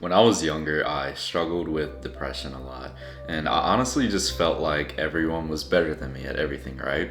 When I was younger, I struggled with depression a lot, and I honestly just felt like everyone was better than me at everything, right?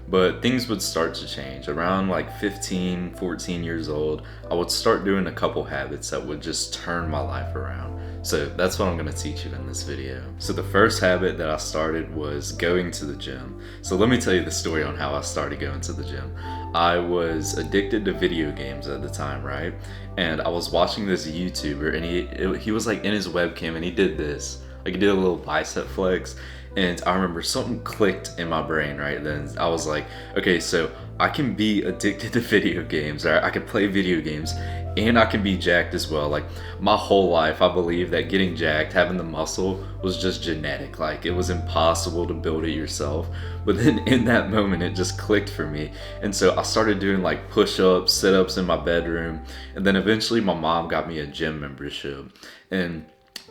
But things would start to change. Around like 15, 14 years old, I would start doing a couple habits that would just turn my life around. So that's what I'm gonna teach you in this video. So the first habit that I started was going to the gym. So let me tell you the story on how I started going to the gym. I was addicted to video games at the time, right? And I was watching this YouTuber, and he was like in his webcam, and he did this, like he did a little bicep flex, and I remember something clicked in my brain right then. I was like, okay, so I can be addicted to video games, right? I can play video games, and I can be jacked as well. Like my whole life, I believe that getting jacked, having the muscle, was just genetic. Like it was impossible to build it yourself. But then in that moment, it just clicked for me, and so I started doing like push-ups, sit-ups in my bedroom, and then eventually my mom got me a gym membership. And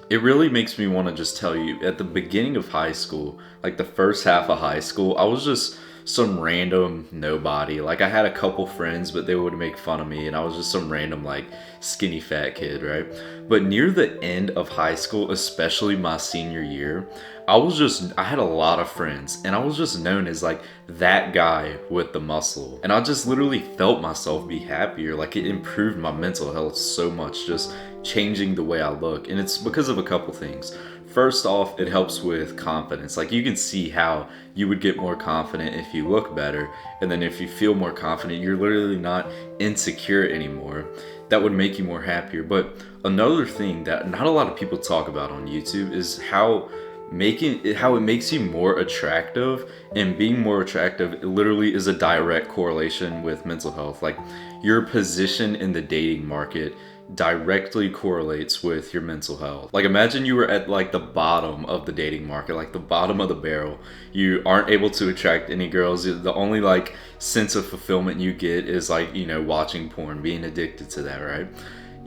it really makes me want to just tell you, at the beginning of high school, like the first half of high school, I was just some random nobody. Like I had a couple friends, but they would make fun of me, and I was just some random like skinny fat kid, right? But near the end of high school, especially my senior year, I had a lot of friends, and I was just known as like that guy with the muscle. And I just literally felt myself be happier. Like it improved my mental health so much, just changing the way I look. And it's because of a couple things. First off, it helps with confidence. Like you can see how you would get more confident if you look better. And then if you feel more confident, you're literally not insecure anymore. That would make you more happier. But another thing that not a lot of people talk about on YouTube is how it makes you more attractive, and being more attractive, it literally is a direct correlation with mental health. Like your position in the dating market directly correlates with your mental health. Like imagine you were at like the bottom of the dating market, like the bottom of the barrel. You aren't able to attract any girls. The only like sense of fulfillment you get is like, watching porn, being addicted to that, right?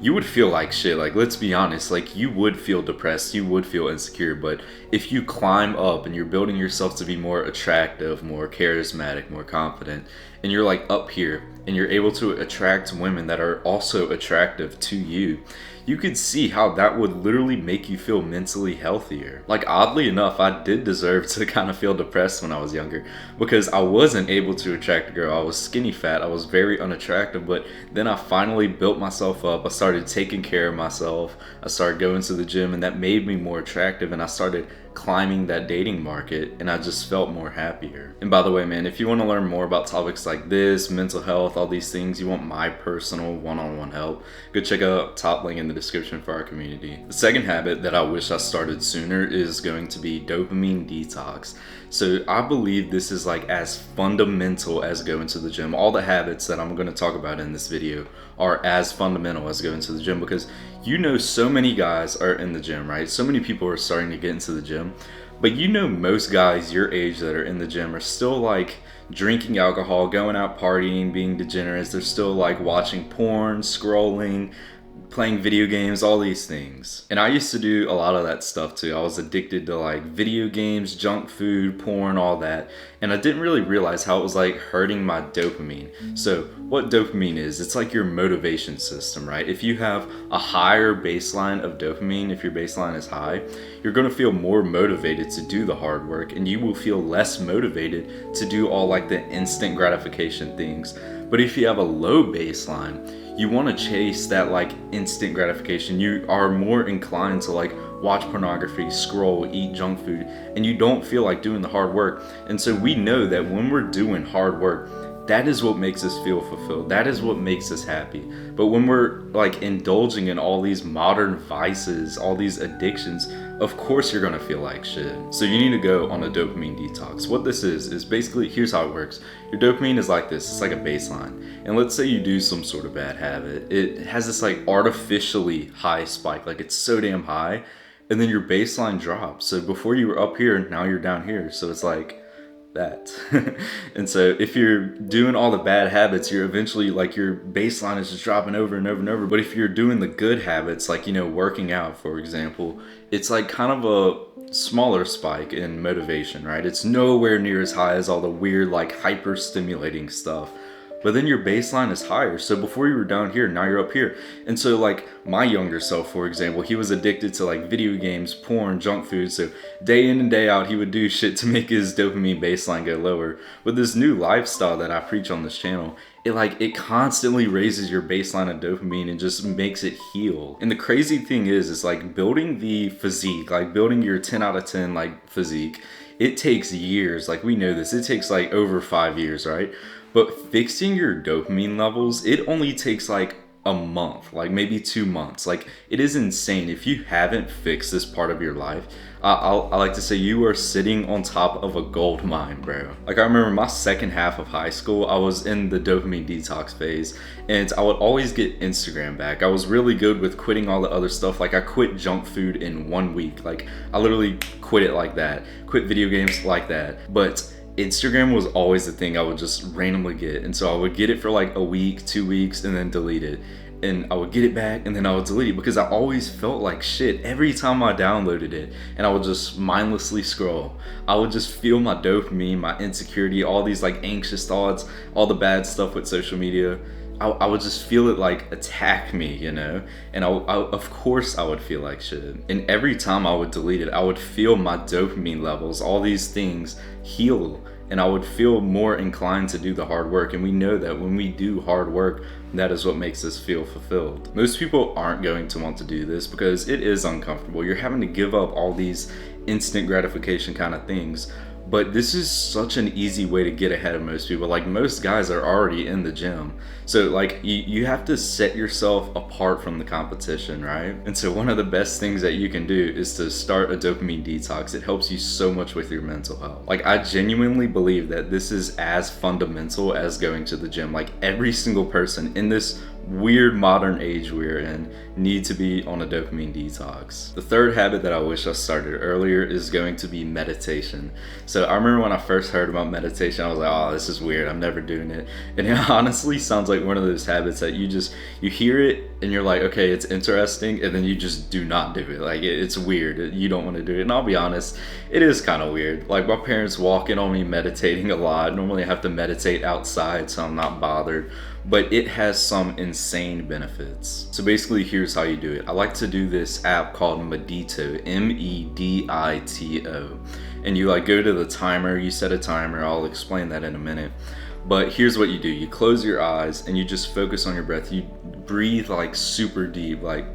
You would feel like shit. Like let's be honest, like you would feel depressed, you would feel insecure. But if you climb up and you're building yourself to be more attractive, more charismatic, more confident, and you're like up here and you're able to attract women that are also attractive to you, you could see how that would literally make you feel mentally healthier. Like oddly enough, I did deserve to kind of feel depressed when I was younger, because I wasn't able to attract a girl. I was skinny fat, I was very unattractive. But then I finally built myself up. I started taking care of myself, I started going to the gym, and that made me more attractive, and I started climbing that dating market, and I just felt more happier. And by the way, man, if you want to learn more about topics like this, mental health, all these things, you want my personal one-on-one help, go check out top link in the description for our community. The second habit that I wish I started sooner is going to be dopamine detox. So I believe this is like as fundamental as going to the gym. All the habits that I'm going to talk about in this video are as fundamental as going to the gym, because so many guys are in the gym, right? So many people are starting to get into the gym, but most guys your age that are in the gym are still like drinking alcohol, going out partying, being degenerates. They're still like watching porn, scrolling, playing video games, all these things. And I used to do a lot of that stuff too. I was addicted to like video games, junk food, porn, all that. And I didn't really realize how it was like hurting my dopamine. So what dopamine is, it's like your motivation system, right? If you have a higher baseline of dopamine, if your baseline is high, you're gonna feel more motivated to do the hard work, and you will feel less motivated to do all like the instant gratification things. But if you have a low baseline, you want to chase that like instant gratification. You are more inclined to like watch pornography, scroll, eat junk food, and you don't feel like doing the hard work. And so we know that when we're doing hard work, that is what makes us feel fulfilled. That is what makes us happy. But when we're like indulging in all these modern vices, all these addictions, of course you're gonna feel like shit. So you need to go on a dopamine detox. What this is basically, here's how it works. Your dopamine is like this, it's like a baseline. And let's say you do some sort of bad habit. It has this like artificially high spike, like it's so damn high, and then your baseline drops. So before you were up here, now you're down here. So it's like that. And so if you're doing all the bad habits, you're eventually like your baseline is just dropping over and over and over. But if you're doing the good habits, like working out, for example, it's like kind of a smaller spike in motivation, right? It's nowhere near as high as all the weird like hyper stimulating stuff. but then your baseline is higher. So before you were down here, now you're up here. And so like my younger self, for example, he was addicted to like video games, porn, junk food. So day in and day out, he would do shit to make his dopamine baseline go lower. With this new lifestyle that I preach on this channel, it constantly raises your baseline of dopamine and just makes it heal. And the crazy thing is like building the physique, like building your 10 out of 10 like physique, it takes years. Like we know this, it takes like over 5 years, right? But fixing your dopamine levels, it only takes like a month, like maybe 2 months. Like it is insane. If you haven't fixed this part of your life, I like to say you are sitting on top of a gold mine, bro. Like I remember my second half of high school, I was in the dopamine detox phase, and I would always get Instagram back. I was really good with quitting all the other stuff. Like I quit junk food in 1 week. Like I literally quit it like that. Quit video games like that. But Instagram was always the thing I would just randomly get. And so I would get it for like a week, 2 weeks, and then delete it. And I would get it back and then I would delete it because I always felt like shit every time I downloaded it, and I would just mindlessly scroll. I would just feel my dopamine, my insecurity, all these like anxious thoughts, all the bad stuff with social media. I would just feel it like attack me, you know? And of course I would feel like shit. And every time I would delete it, I would feel my dopamine levels, all these things heal, and I would feel more inclined to do the hard work. And we know that when we do hard work, that is what makes us feel fulfilled. Most people aren't going to want to do this because it is uncomfortable. You're having to give up all these instant gratification kind of things. But this is such an easy way to get ahead of most people. Like most guys are already in the gym. So like you have to set yourself apart from the competition, right? And so one of the best things that you can do is to start a dopamine detox. It helps you so much with your mental health. Like I genuinely believe that this is as fundamental as going to the gym. Like every single person in this weird modern age we're in need to be on a dopamine detox. The third habit that I wish I started earlier is going to be meditation. So I remember when I first heard about meditation, I was like, oh, this is weird, I'm never doing it. And it honestly sounds like one of those habits that you hear it and you're like, okay, it's interesting, and then you just do not do it. Like it's weird, you don't want to do it. And I'll be honest, it is kind of weird. Like my parents walk in on me meditating a lot. Normally I have to meditate outside so I'm not bothered, but it has some insane benefits. So basically here's how you do it. I like to do this app called Medito, M-E-D-I-T-O. And you like go to the timer, you set a timer, I'll explain that in a minute. But here's what you do. You close your eyes and you just focus on your breath. You breathe like super deep, like,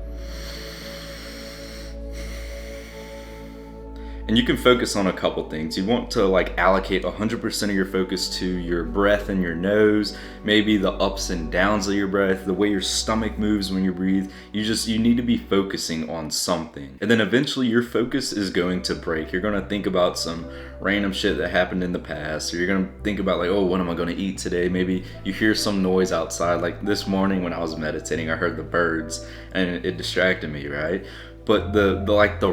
and you can focus on a couple things. You want to like allocate 100% of your focus to your breath in your nose, maybe the ups and downs of your breath, the way your stomach moves when you breathe. You need to be focusing on something. And then eventually your focus is going to break. You're going to think about some random shit that happened in the past, or you're going to think about like, oh, what am I going to eat today? Maybe you hear some noise outside. Like this morning when I was meditating, I heard the birds and it distracted me, right? But the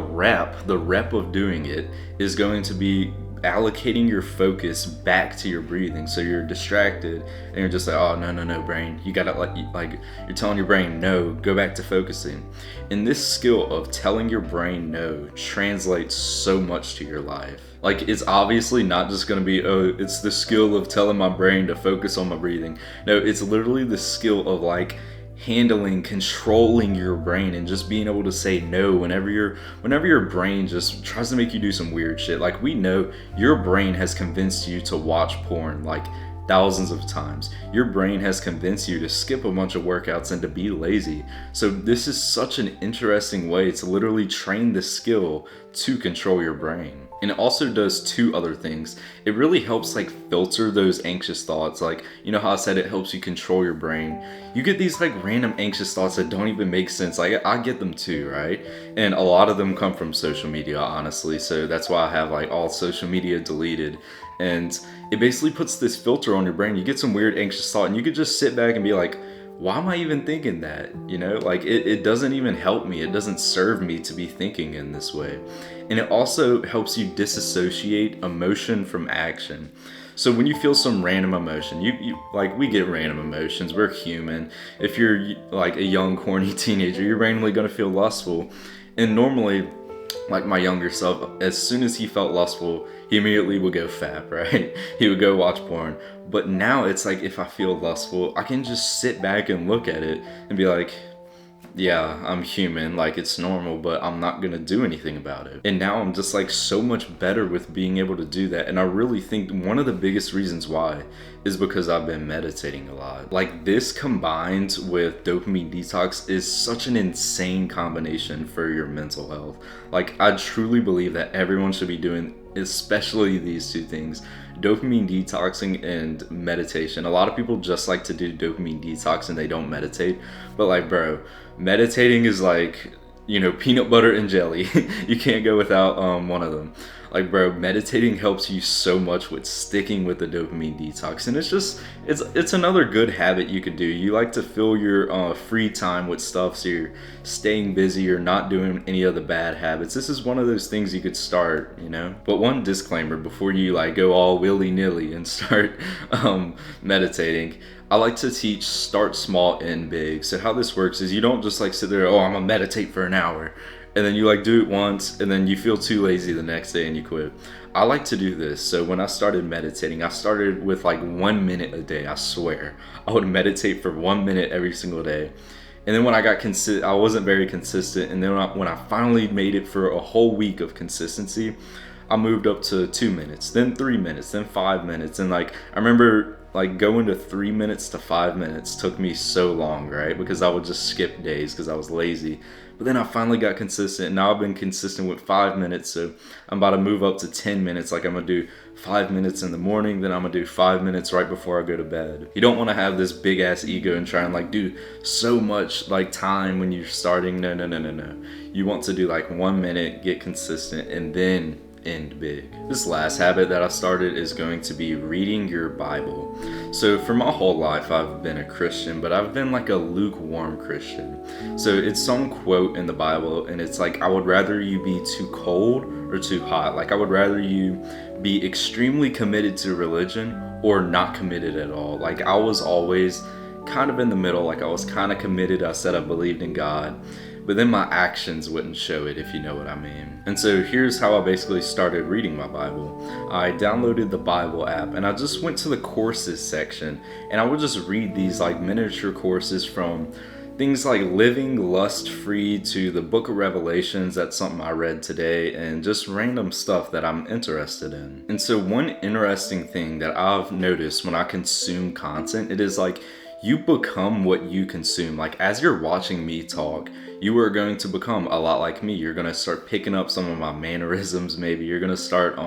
rep of doing it is going to be allocating your focus back to your breathing. So you're distracted and you're just like, oh, no, brain. You gotta like you're telling your brain, no, go back to focusing. And this skill of telling your brain no translates so much to your life. Like it's obviously not just gonna be, oh, it's the skill of telling my brain to focus on my breathing. No, it's literally the skill of like controlling your brain and just being able to say no whenever your brain just tries to make you do some weird shit. Like we know your brain has convinced you to watch porn like thousands of times. Your brain has convinced you to skip a bunch of workouts and to be lazy. So this is such an interesting way to literally train the skill to control your brain. And it also does two other things. It really helps like filter those anxious thoughts. Like, you know how I said it helps you control your brain? You get these like random anxious thoughts that don't even make sense. Like I get them too, right? And a lot of them come from social media, honestly. So that's why I have like all social media deleted. And it basically puts this filter on your brain. You get some weird anxious thought and you could just sit back and be like, why am I even thinking that? You know, like it doesn't even help me. It doesn't serve me to be thinking in this way. And it also helps you disassociate emotion from action. So when you feel some random emotion, you like, we get random emotions. We're human. If you're like a young, corny teenager, you're randomly going to feel lustful. And normally like my younger self, as soon as he felt lustful, he immediately would go fap, right? He would go watch porn. But now it's like, if I feel lustful, I can just sit back and look at it and be like, yeah, I'm human, like it's normal, but I'm not gonna do anything about it. And now I'm just like so much better with being able to do that. And I really think one of the biggest reasons why is because I've been meditating a lot. Like, this combined with dopamine detox is such an insane combination for your mental health. Like, I truly believe that everyone should be doing especially these two things: dopamine detoxing and meditation. A lot of people just like to do dopamine detox and they don't meditate, but like, bro, meditating is like, you know, peanut butter and jelly. You can't go without one of them. Like, bro, meditating helps you so much with sticking with the dopamine detox, and it's another good habit you could do. You like to fill your free time with stuff, so you're staying busy, you're not doing any of the bad habits. This is one of those things you could start, you know. But one disclaimer before you like go all willy-nilly and start meditating: I like to teach start small, end big. So how this works is, you don't just like sit there, oh, I'm gonna meditate for an hour, and then you like do it once and then you feel too lazy the next day and you quit. I like to do this. So when I started meditating, I started with like 1 minute a day. I swear, I would meditate for 1 minute every single day. And then when I got I wasn't very consistent. And then when I finally made it for a whole week of consistency, I moved up to 2 minutes, then 3 minutes, then 5 minutes. And like, I remember like going to 3 minutes to 5 minutes took me so long, right? Because I would just skip days because I was lazy. But then I finally got consistent. Now I've been consistent with 5 minutes. So I'm about to move up to 10 minutes. Like, I'm gonna do 5 minutes in the morning, then I'm gonna do 5 minutes right before I go to bed. You don't want to have this big ass ego and try and like do so much like time when you're starting. No. You want to do like 1 minute, get consistent, and then end big. This last habit that I started is going to be reading your Bible. So for my whole life I've been a Christian, but I've been like a lukewarm Christian. So it's some quote in the Bible, and it's like, I would rather you be too cold or too hot. Like, I would rather you be extremely committed to religion or not committed at all. Like, I was always kind of in the middle. Like, I was kind of committed. I said I believed in God, but then my actions wouldn't show it, if you know what I mean. And so here's how I basically started reading my Bible. I downloaded the Bible app and I just went to the courses section, and I would just read these like miniature courses from things like living lust-free to the book of Revelations. That's something I read today, and just random stuff that I'm interested in. And so one interesting thing that I've noticed when I consume content, it is like, you become what you consume. Like, as you're watching me talk, you are going to become a lot like me. You're going to start picking up some of my mannerisms. Maybe you're going to start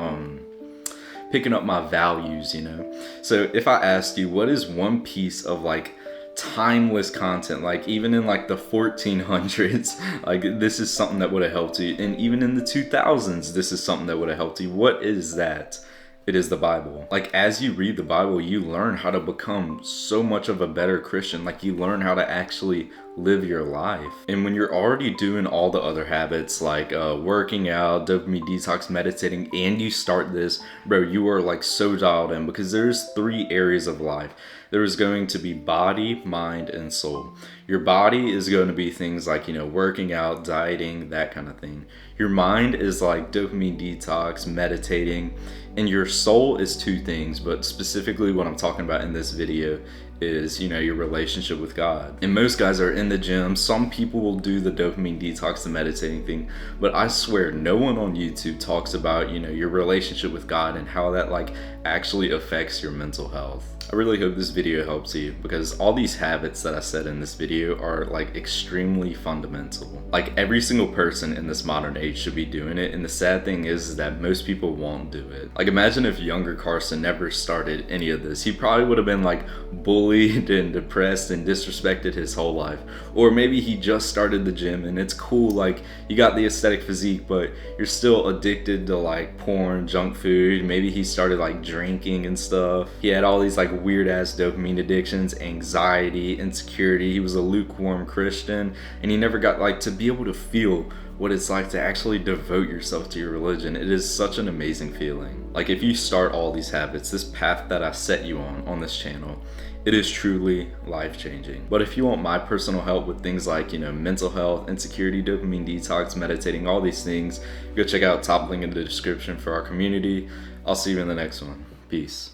picking up my values, you know. So if I asked you, what is one piece of like timeless content, like even in like the 1400s, like this is something that would have helped you, and even in the 2000s, this is something that would have helped you, what is that? It is the Bible. Like, as you read the Bible, you learn how to become so much of a better Christian. Like, you learn how to actually live your life. And when you're already doing all the other habits like working out, dopamine detox, meditating, and you start this, bro, you are like so dialed in, because there's 3 areas of life. There is going to be body, mind, and soul. Your body is going to be things like, you know, working out, dieting, that kind of thing. Your mind is like dopamine detox, meditating, and your soul is 2 things, but specifically what I'm talking about in this video is, you know, your relationship with God. And most guys are in the gym. Some people will do the dopamine detox, the meditating thing, but I swear no one on YouTube talks about, you know, your relationship with God and how that like actually affects your mental health. I really hope this video helps you, because all these habits that I said in this video are like extremely fundamental. Like, every single person in this modern age should be doing it, and the sad thing is that most people won't do it. Like, imagine if younger Carson never started any of this. He probably would have been like bullied and depressed and disrespected his whole life. Or maybe he just started the gym and it's cool, like you got the aesthetic physique, but you're still addicted to like porn, junk food. Maybe he started like drinking and stuff. He had all these like had weird ass dopamine addictions, anxiety, insecurity. He was a lukewarm Christian, and he never got like to be able to feel what it's like to actually devote yourself to your religion. It is such an amazing feeling. Like if you start all these habits, this path that I set you on this channel, it is truly life-changing. But if you want my personal help with things like, mental health, insecurity, dopamine detox, meditating, all these things, go check out top link in the description for our community. I'll see you in the next one. Peace.